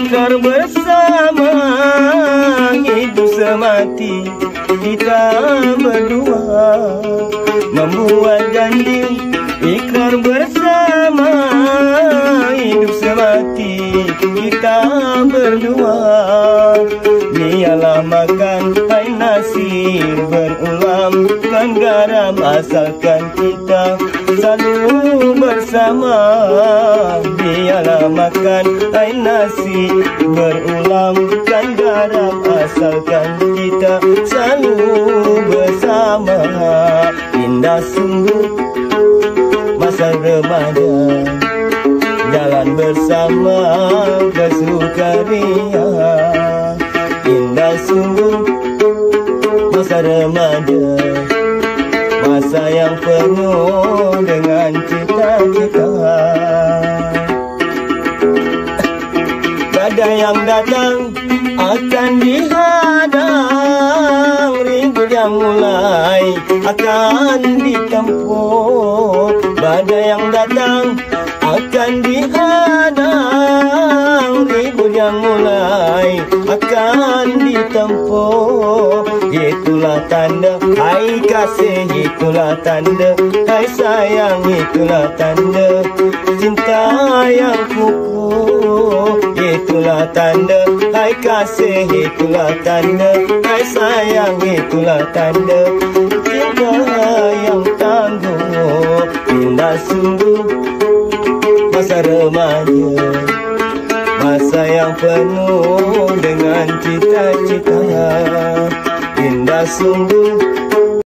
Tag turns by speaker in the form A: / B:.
A: ikrar bersama, hidup semati kita berdua. Membuat janji ikrar bersama, hidup semati kita berdua. Biarlah makan hai nasi berulam dan garam, asalkan kita selalu bersama. Biarlah makan hai nasi berulam dan garam, asalkan kita selalu bersama. Indah sungguh masa remaja, jalan bersama bersukaria. Indah sungguh masa remaja, masa yang penuh dengan cita-cita. Badai yang datang akan dihadang, ribut yang mulai akan ditempuh. Badai yang datang akan dihadang, ribut yang mulai akan ditempuh. Itulah tanda hai kasih, itulah tanda hai sayang, itulah tanda cinta yang kukuh. Itulah tanda hai kasih, itulah tanda hai sayang, itulah tanda cinta yang tangguh. Indah sungguh masa remaja, masa yang penuh dengan cita-cita. Indah sungguh